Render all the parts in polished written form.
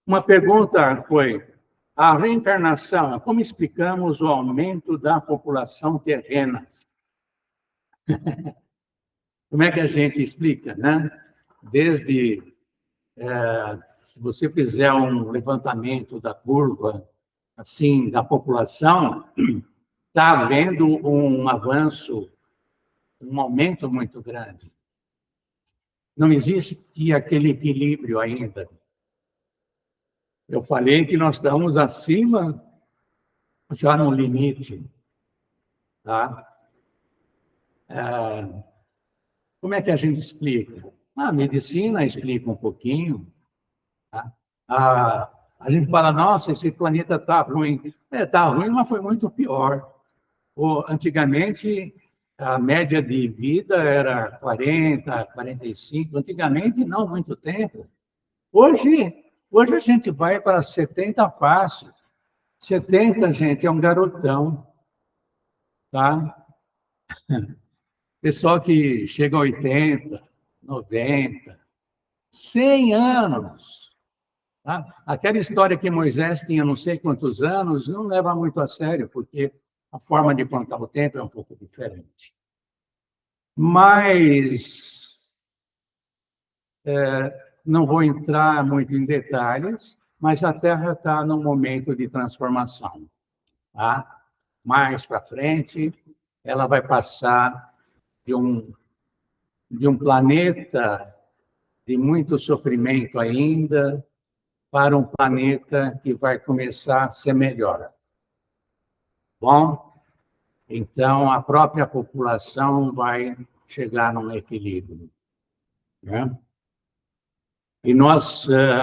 Uma pergunta foi: a reencarnação, como explicamos o aumento da população terrena? Como é que a gente explica, né? Desde, se você fizer um levantamento da curva, assim, da população, está havendo um avanço, um aumento muito grande. Não existe aquele equilíbrio ainda. Eu falei que nós estamos acima, já no limite, tá? Como é que a gente explica? A medicina explica um pouquinho. Tá? A gente fala, nossa, esse planeta está ruim. Está ruim, mas foi muito pior. Antigamente, a média de vida era 40, 45. Antigamente, não muito tempo. Hoje a gente vai para 70 fácil. 70, gente, é um garotão. Tá? Pessoal que chega a 80, 90, 100 anos. Tá? Aquela história que Moisés tinha não sei quantos anos, não leva muito a sério, porque a forma de contar o tempo é um pouco diferente. Mas não vou entrar muito em detalhes, mas a Terra está num momento de transformação. Tá? Mais para frente, ela vai passar de um planeta de muito sofrimento ainda, para um planeta que vai começar a ser melhor. Bom, então a própria população vai chegar num equilíbrio, né? E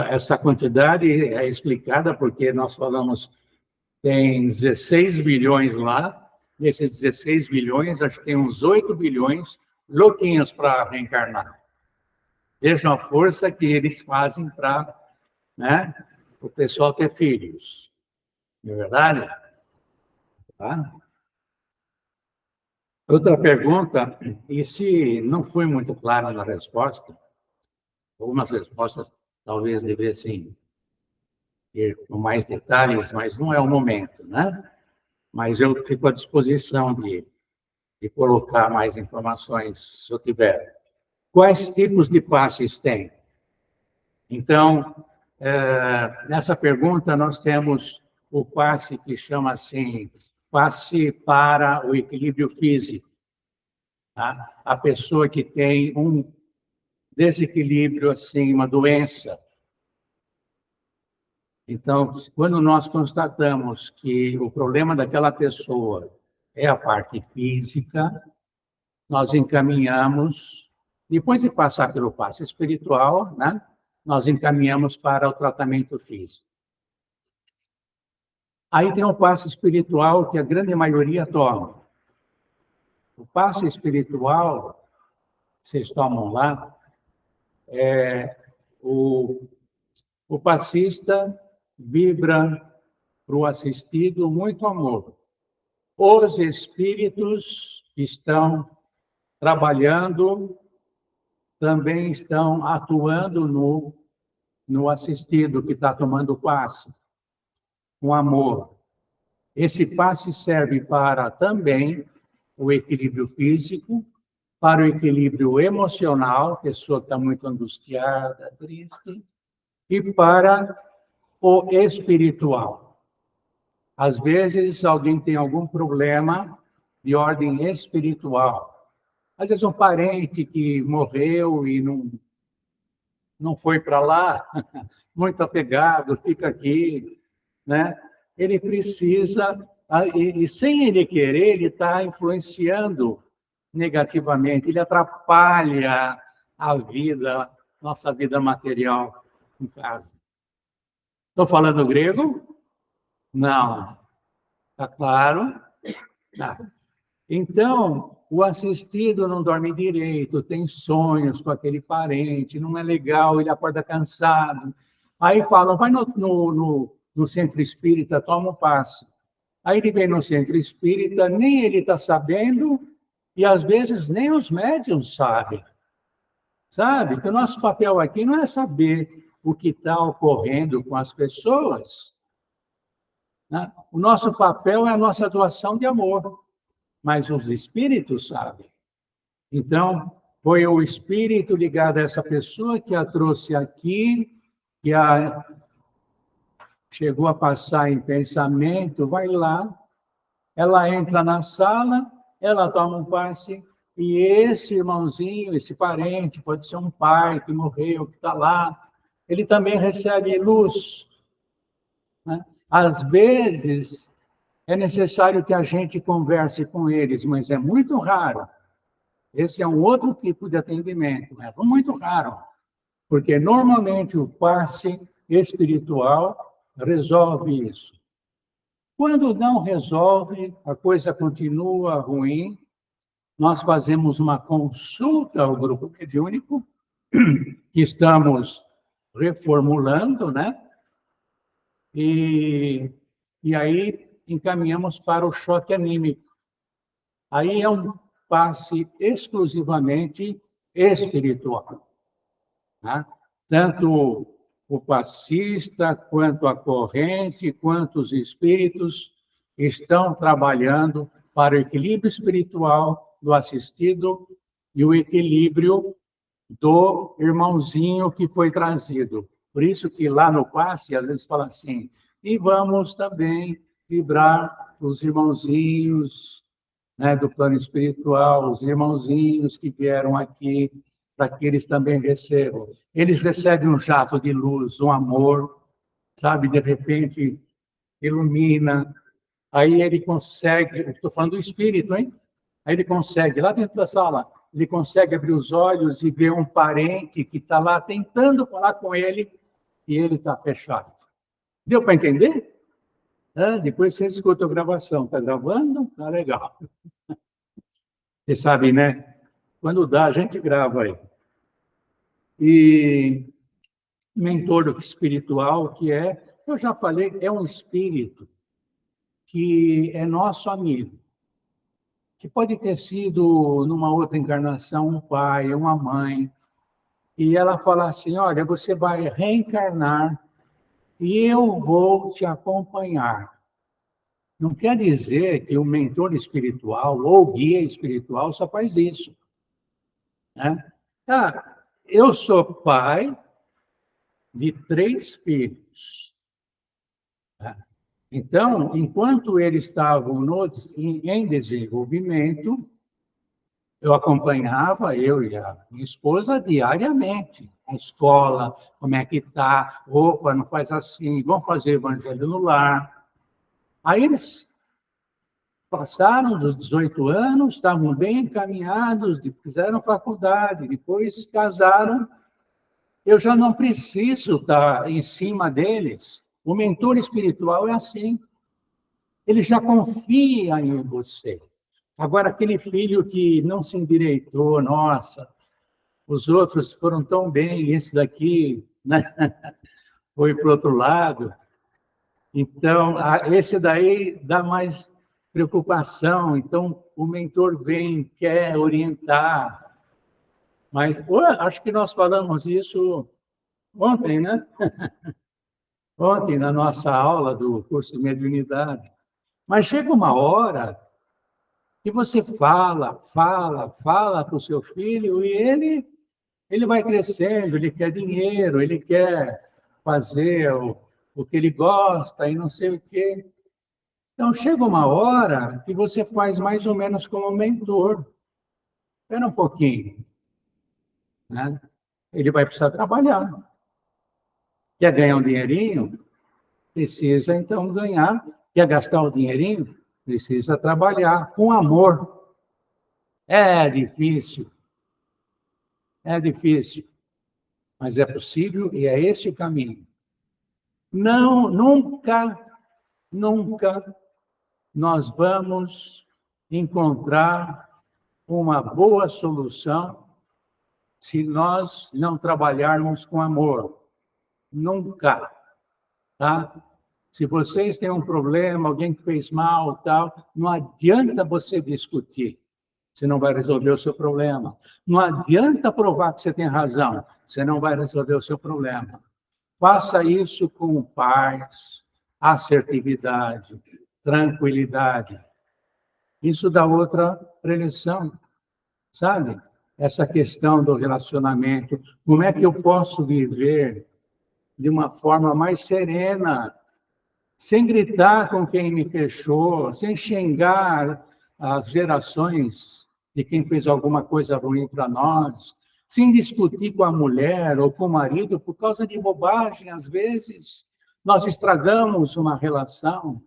essa quantidade é explicada porque nós falamos, tem 16 bilhões lá, desses 16 bilhões, acho que tem uns 8 bilhões louquinhos para reencarnar. Vejam a força que eles fazem para, né, o pessoal ter filhos. Não é verdade? Tá? Outra pergunta, e se não foi muito claro na resposta, algumas respostas talvez devessem ir com mais detalhes, mas não é o momento, né? Mas eu fico à disposição de colocar mais informações, se eu tiver. Quais tipos de passes tem? Então, nessa pergunta, nós temos o passe que chama assim, passe para o equilíbrio físico. Tá? A pessoa que tem um desequilíbrio, assim, uma doença. Então, quando nós constatamos que o problema daquela pessoa é a parte física, nós encaminhamos, depois de passar pelo passe espiritual, né, nós encaminhamos para o tratamento físico. Aí tem o passe espiritual que a grande maioria toma. O passe espiritual, vocês tomam lá, o passista vibra para o assistido muito amor. Os espíritos que estão trabalhando também estão atuando no assistido que está tomando o passe, com amor. Esse passe serve para também o equilíbrio físico, para o equilíbrio emocional, a pessoa está muito angustiada, triste, e para o espiritual. Às vezes, alguém tem algum problema de ordem espiritual. Às vezes, um parente que morreu e não foi para lá, muito apegado, fica aqui, né? Ele precisa, e sem ele querer, ele está influenciando negativamente, ele atrapalha a vida, nossa vida material em casa. Estou falando grego? Não. Está claro? Tá. Então, o assistido não dorme direito, tem sonhos com aquele parente, não é legal, ele acorda cansado. Aí falam, vai no centro espírita, toma um passe. Aí ele vem no centro espírita, nem ele está sabendo, e às vezes nem os médiuns sabem. Sabe? Que o nosso papel aqui não é saber o que está ocorrendo com as pessoas, né? O nosso papel é a nossa doação de amor, mas os espíritos sabem. Então, foi o espírito ligado a essa pessoa que a trouxe aqui, que a chegou a passar em pensamento, vai lá, ela entra na sala, ela toma um passe, e esse irmãozinho, esse parente, pode ser um pai que morreu, que está lá, ele também recebe luz, né? Às vezes, é necessário que a gente converse com eles, mas é muito raro. Esse é um outro tipo de atendimento, é muito raro, porque normalmente o passe espiritual resolve isso. Quando não resolve, a coisa continua ruim, nós fazemos uma consulta ao grupo mediúnico, que estamos reformulando, né? E aí encaminhamos para o choque anímico. Aí é um passe exclusivamente espiritual, né? Tanto o passista, quanto a corrente, quanto os espíritos estão trabalhando para o equilíbrio espiritual do assistido e o equilíbrio do irmãozinho que foi trazido. Por isso que lá no passe, às vezes fala assim, e vamos também vibrar os irmãozinhos, né, do plano espiritual, os irmãozinhos que vieram aqui, para que eles também recebam. Eles recebem um jato de luz, um amor, sabe? De repente, ilumina. Aí ele consegue, estou falando do espírito, hein? Aí ele consegue, lá dentro da sala, ele consegue abrir os olhos e ver um parente que está lá tentando falar com ele e ele está fechado. Deu para entender? Depois você escuta a gravação. Está gravando? Tá legal. Você sabe, né? Quando dá, a gente grava aí. E mentor espiritual, que é, eu já falei, é um espírito que é nosso amigo, que pode ter sido, numa outra encarnação, um pai, uma mãe, e ela fala assim, olha, você vai reencarnar e eu vou te acompanhar. Não quer dizer que o mentor espiritual ou guia espiritual só faz isso, né? Eu sou pai de 3 filhos. Então, enquanto eles estavam em desenvolvimento, eu acompanhava, eu e a minha esposa, diariamente. A escola, como é que está, opa, não faz assim, vamos fazer evangelho no lar. Aí eles passaram dos 18 anos, estavam bem encaminhados, fizeram faculdade, depois casaram. Eu já não preciso estar em cima deles. O mentor espiritual é assim. Ele já confia em você. Agora, aquele filho que não se endireitou, nossa, os outros foram tão bem, esse daqui, né, foi para o outro lado. Então, esse daí dá mais preocupação. Então, o mentor vem, quer orientar. Mas acho que nós falamos isso ontem, né? Ontem, na nossa aula do curso de mediunidade. Mas chega uma hora que você fala para o seu filho e ele vai crescendo, ele quer dinheiro, ele quer fazer o que ele gosta e não sei o quê. Então, chega uma hora que você faz mais ou menos como mentor. Espera um pouquinho, né? Ele vai precisar trabalhar. Quer ganhar um dinheirinho? Precisa, então, ganhar. Quer gastar o dinheirinho? Precisa trabalhar com amor. É difícil, mas é possível e é esse o caminho. Não, nunca nós vamos encontrar uma boa solução se nós não trabalharmos com amor. Nunca, tá? Se vocês têm um problema, alguém que fez mal, tal, não adianta você discutir. Você não vai resolver o seu problema. Não adianta provar que você tem razão. Você não vai resolver o seu problema. Faça isso com paz, assertividade, tranquilidade. Isso dá outra preleção, sabe? Essa questão do relacionamento. Como é que eu posso viver de uma forma mais serena, sem gritar com quem me fechou, sem xingar as gerações de quem fez alguma coisa ruim para nós, sem discutir com a mulher ou com o marido por causa de bobagem, às vezes nós estragamos uma relação,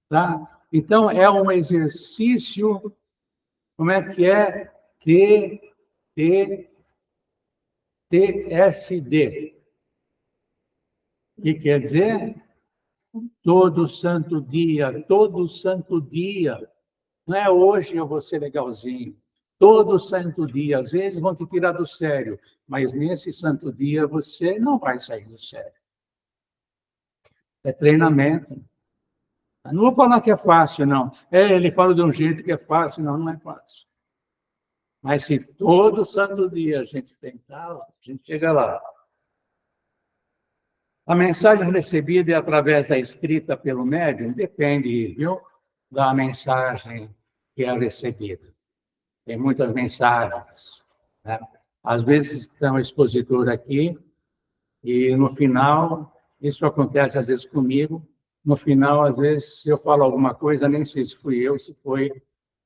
tá? Então é um exercício, como é que é? TSD. O que quer dizer? Todo santo dia, todo santo dia. Não é hoje eu vou ser legalzinho. Todo santo dia. Às vezes vão te tirar do sério, mas nesse santo dia você não vai sair do sério. É treinamento. Eu não vou falar que é fácil, não. Ele fala de um jeito que é fácil. Não, não é fácil. Mas se todo santo dia a gente tentar, a gente chega lá. A mensagem recebida é através da escrita pelo médium? Depende, viu, da mensagem que é recebida. Tem muitas mensagens, né? Às vezes tem um expositor aqui e no final, isso acontece às vezes comigo, no final, às vezes, se eu falo alguma coisa, nem sei se fui eu, se foi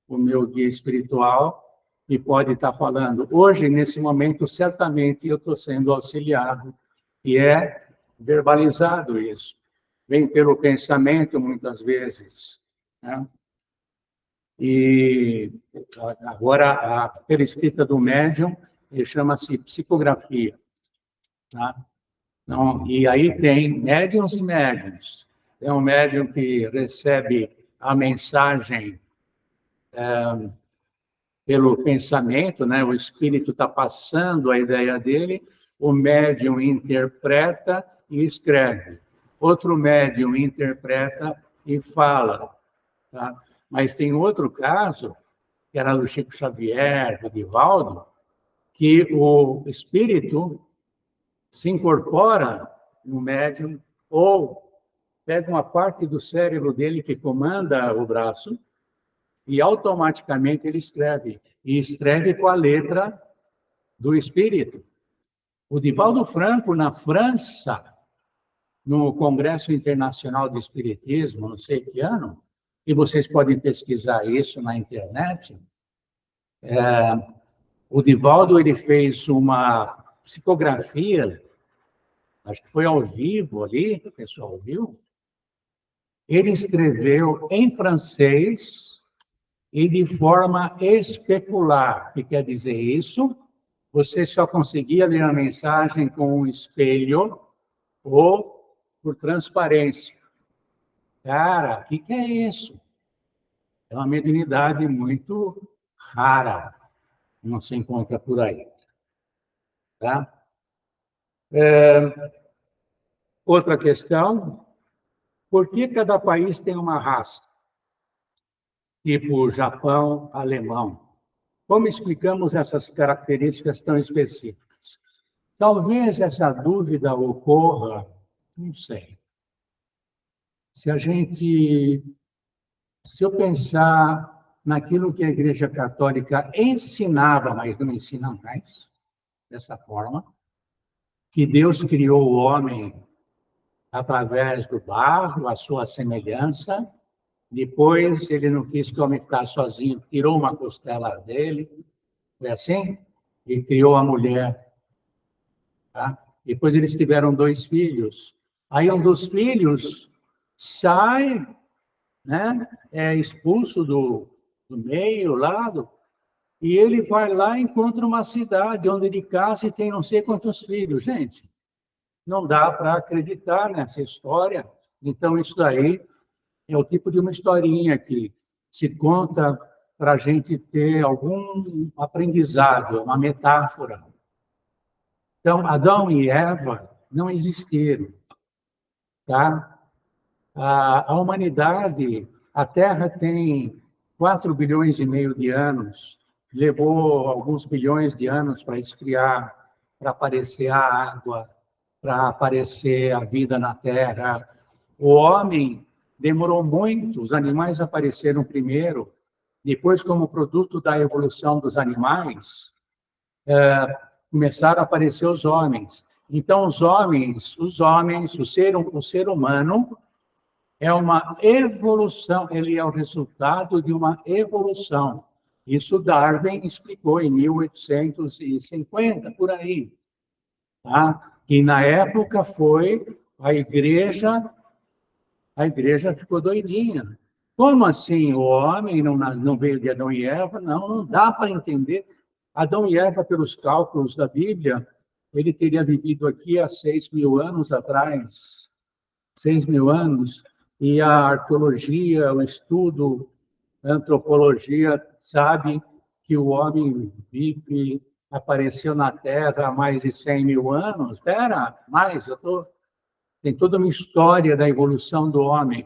o meu guia espiritual, e pode estar falando. Hoje, nesse momento, certamente eu estou sendo auxiliado, e é verbalizado isso. Vem pelo pensamento, muitas vezes, né? E agora, pela escrita do médium, ele chama-se psicografia, tá? Então, e aí tem médiums e médiums. Tem um médium que recebe a mensagem pelo pensamento, né? O espírito está passando a ideia dele, o médium interpreta e escreve. Outro médium interpreta e fala, tá? Mas tem outro caso, que era do Chico Xavier, do Divaldo, que o espírito se incorpora no médium ou pega uma parte do cérebro dele que comanda o braço e automaticamente ele escreve. E escreve com a letra do espírito. O Divaldo Franco, na França, no Congresso Internacional de Espiritismo, não sei que ano, e vocês podem pesquisar isso na internet, o Divaldo ele fez uma psicografia, acho que foi ao vivo ali, o pessoal viu. Ele escreveu em francês e de forma especular. O que quer dizer isso? Você só conseguia ler a mensagem com um espelho ou por transparência. Cara, o que é isso? É uma mediunidade muito rara, não se encontra por aí. Tá? Outra questão, por que cada país tem uma raça? Tipo Japão, alemão. Como explicamos essas características tão específicas? Talvez essa dúvida ocorra, não sei. Se eu pensar naquilo que a Igreja Católica ensinava, mas não ensina mais, dessa forma, que Deus criou o homem através do barro, a sua semelhança, depois ele não quis que o homem ficasse sozinho, tirou uma costela dele, foi assim? E criou a mulher. Tá? Depois eles tiveram 2 filhos. Aí um dos filhos sai, né? É expulso do meio, lado, e ele vai lá e encontra uma cidade onde ele casa e tem não sei quantos filhos. Gente, não dá para acreditar nessa história. Então, isso daí é o tipo de uma historinha que se conta para a gente ter algum aprendizado, uma metáfora. Então, Adão e Eva não existiram, tá? A humanidade, a Terra tem 4 bilhões e meio de anos, levou alguns bilhões de anos para esfriar, para aparecer a água, para aparecer a vida na Terra. O homem demorou muito, os animais apareceram primeiro, depois, como produto da evolução dos animais, começaram a aparecer os homens. Então, o ser humano é uma evolução, ele é o resultado de uma evolução. Isso Darwin explicou em 1850, por aí. Tá? Que na época foi a igreja ficou doidinha. Como assim o homem não veio de Adão e Eva? Não dá para entender. Adão e Eva, pelos cálculos da Bíblia, ele teria vivido aqui há 6.000 anos atrás. 6.000 anos. E a arqueologia, o estudo, a antropologia, sabe que o homem apareceu na Terra há mais de 100.000 anos. Espera, mais, tem toda uma história da evolução do homem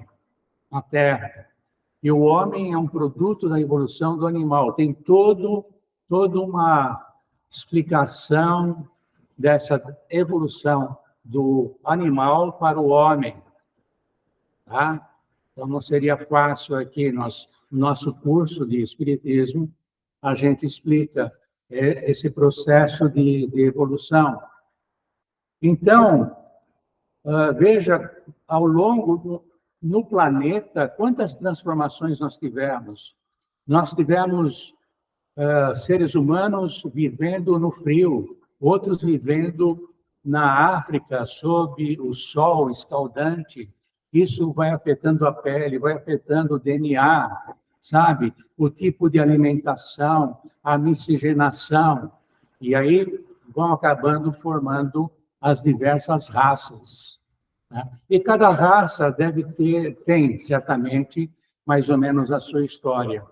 na Terra. E o homem é um produto da evolução do animal. Tem toda uma explicação dessa evolução do animal para o homem. Tá? Então, não seria fácil aqui, no nosso curso de Espiritismo, a gente explica esse processo de evolução. Então, veja, ao longo no planeta, quantas transformações nós tivemos. Nós tivemos seres humanos vivendo no frio, outros vivendo na África, sob o sol escaldante. Isso vai afetando a pele, vai afetando o DNA, sabe? O tipo de alimentação, a miscigenação. E aí vão acabando formando as diversas raças. Né? E cada raça tem certamente mais ou menos a sua história.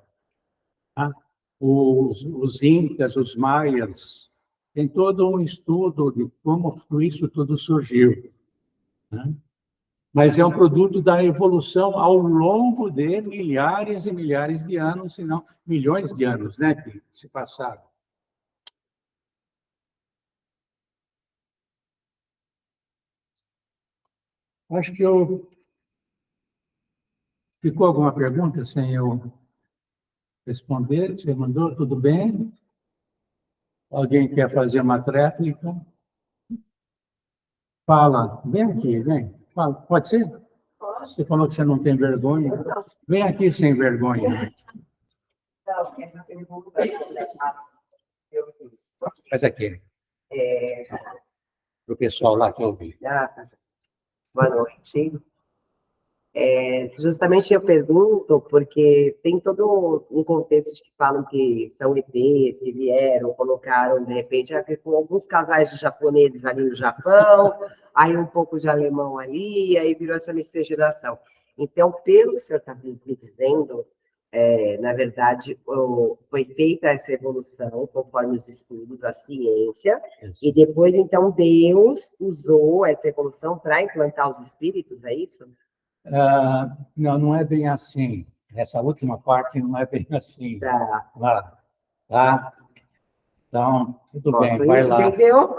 Tá? Os incas, os maias, tem todo um estudo de como isso tudo surgiu. Né? Mas é um produto da evolução ao longo de milhares e milhares de anos, se não milhões de anos, né, que se passaram. Acho que ficou alguma pergunta sem eu responder? Você mandou? Tudo bem? Alguém quer fazer uma tréplica? Fala. Vem aqui, vem. Fala. Pode ser? Você falou que você não tem vergonha. Vem aqui sem vergonha. Não, essa pergunta eu fiz. Faz aqui. Para o pessoal lá que eu ouvi. Boa noite. Justamente eu pergunto porque tem todo um contexto de que falam que são ETs que vieram, colocaram, de repente, com alguns casais de japoneses ali no Japão, aí um pouco de alemão ali, aí virou essa miscigenação. Então, pelo que o senhor está me dizendo, na verdade, foi feita essa evolução conforme os estudos, a ciência, isso. E depois, então, Deus usou essa evolução para implantar os espíritos, é isso? Não é bem assim. Essa última parte não é bem assim. Tá. Tá? Então, tudo bem, vai lá. Entendeu?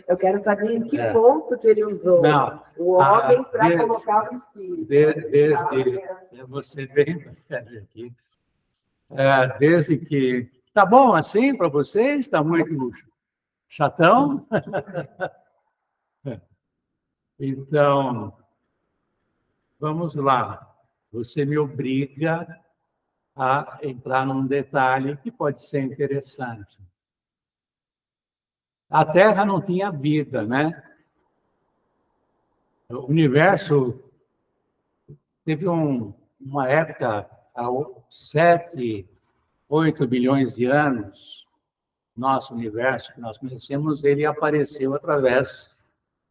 Eu quero saber em que ponto que ele usou o homem para colocar o espírito. Você bem aqui. Desde que... Tá bom assim para vocês? Está muito chatão? Então... Vamos lá. Você me obriga a entrar num detalhe que pode ser interessante. A Terra não tinha vida, né? O universo teve uma época, há 7, 8 bilhões de anos, nosso universo que nós conhecemos, ele apareceu através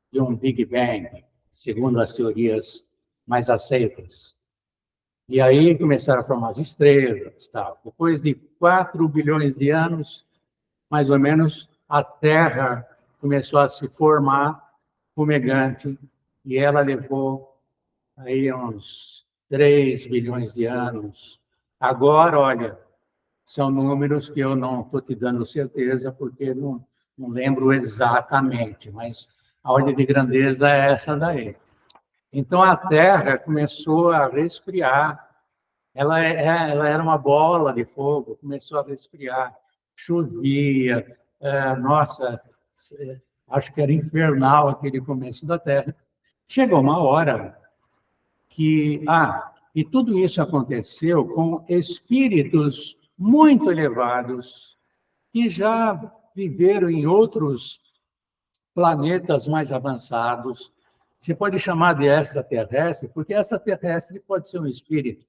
de um Big Bang, segundo as teorias mais aceitas. E aí começaram a formar as estrelas. Tal. Depois de 4 bilhões de anos, mais ou menos, a Terra começou a se formar fumegante, e ela levou aí uns 3 bilhões de anos. Agora, olha, são números que eu não estou te dando certeza, porque não lembro exatamente, mas A ordem de grandeza é essa daí. Então, a Terra começou a resfriar. Ela era uma bola de fogo, começou a resfriar. Chovia. Nossa, acho que era infernal aquele começo da Terra. Chegou uma hora que... e tudo isso aconteceu com espíritos muito elevados que já viveram em outros planetas mais avançados. Você pode chamar de extraterrestre, porque extraterrestre pode ser um espírito,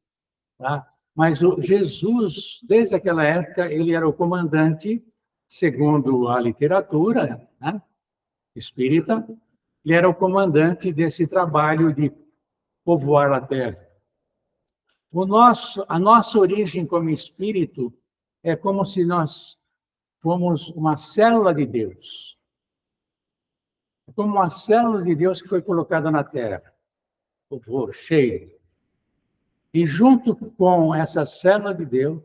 tá? Mas o Jesus, desde aquela época, ele era o comandante, segundo a literatura, né, espírita, ele era o comandante desse trabalho de povoar a Terra. A nossa origem como espírito é como se nós fôssemos uma célula de Deus. É como uma célula de Deus que foi colocada na Terra, cheio. E junto com essa célula de Deus,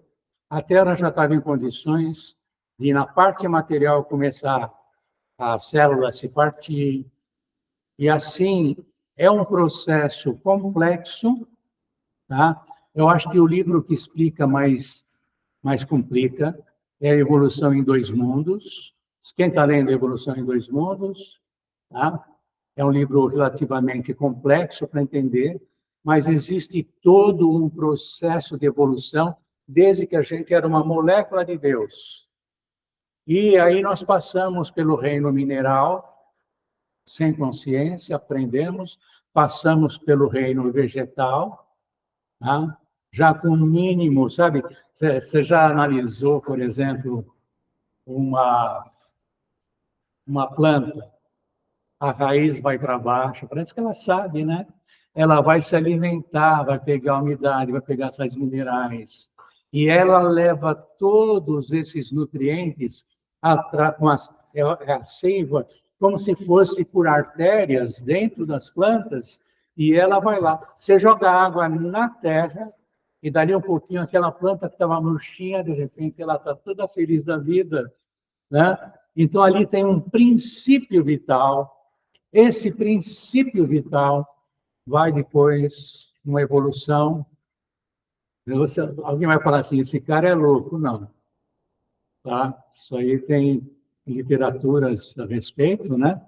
a Terra já estava em condições de, na parte material, começar a célula se partir. E assim, é um processo complexo, tá? Eu acho que o livro que explica mais complica é a Evolução em Dois Mundos. Quem está lendo a Evolução em Dois Mundos, tá? É um livro relativamente complexo para entender, mas existe todo um processo de evolução desde que a gente era uma molécula de Deus. E aí nós passamos pelo reino mineral, sem consciência, aprendemos, passamos pelo reino vegetal, tá? Já com o mínimo, sabe? Você já analisou, por exemplo, uma planta? A raiz vai para baixo, parece que ela sabe, né? Ela vai se alimentar, vai pegar umidade, vai pegar sais minerais. E ela leva todos esses nutrientes com a seiva, como se fosse por artérias dentro das plantas, e ela vai lá. Você joga água na terra, e dali um pouquinho, aquela planta que estava murchinha, de repente, ela está toda feliz da vida, né? Então, ali tem um princípio vital. Esse princípio vital vai depois uma evolução. Alguém vai falar assim, esse cara é louco. Não. Tá? Isso aí tem literaturas a respeito, né?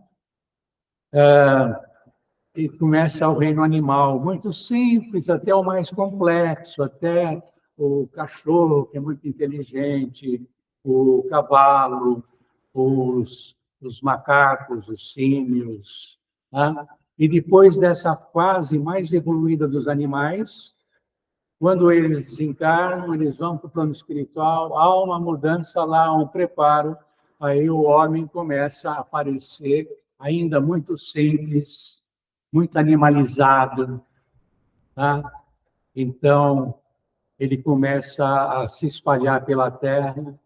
E começa o reino animal, muito simples, até o mais complexo, até o cachorro, que é muito inteligente, o cavalo, os macacos, os símios, né? E depois dessa fase mais evoluída dos animais, quando eles desencarnam, eles vão para o plano espiritual, há uma mudança lá, um preparo, aí o homem começa a aparecer ainda muito simples, muito animalizado, tá? Então, ele começa a se espalhar pela Terra,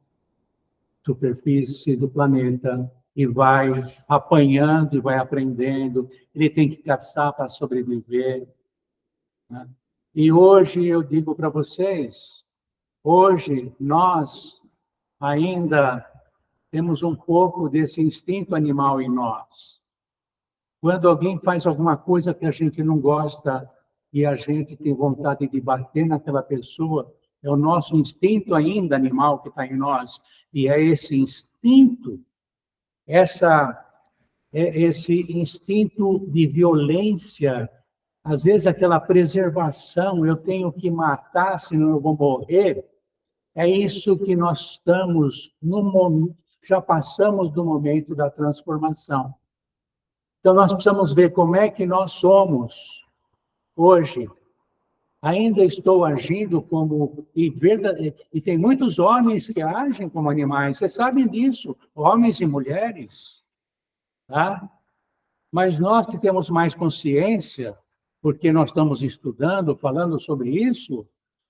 superfície do planeta, e vai apanhando e vai aprendendo. Ele tem que caçar para sobreviver, né? E hoje eu digo para vocês, hoje nós ainda temos um pouco desse instinto animal em nós. Quando alguém faz alguma coisa que a gente não gosta e a gente tem vontade de bater naquela pessoa, é o nosso instinto ainda animal que está em nós. E é esse instinto, esse instinto de violência, às vezes aquela preservação, eu tenho que matar, senão eu vou morrer. É isso que nós estamos no momento, já passamos do momento da transformação. Então, nós precisamos ver como é que nós somos hoje. Ainda estou agindo como... E tem muitos homens que agem como animais. Vocês sabem disso, homens e mulheres. Tá? Mas nós que temos mais consciência, porque nós estamos estudando, falando sobre isso,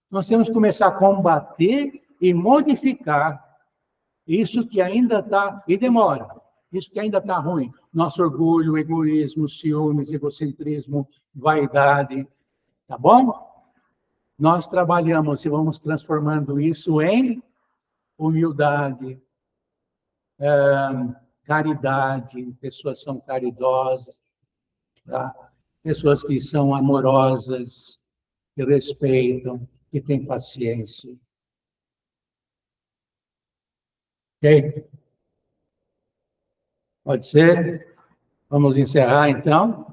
nós temos que começar a combater e modificar isso que ainda está... E demora. Isso que ainda está ruim. Nosso orgulho, egoísmo, ciúmes, egocentrismo, vaidade. Tá bom? Nós trabalhamos e vamos transformando isso em humildade, caridade, pessoas que são caridosas, tá? Pessoas que são amorosas, que respeitam, que têm paciência. Ok? Pode ser? Vamos encerrar, então?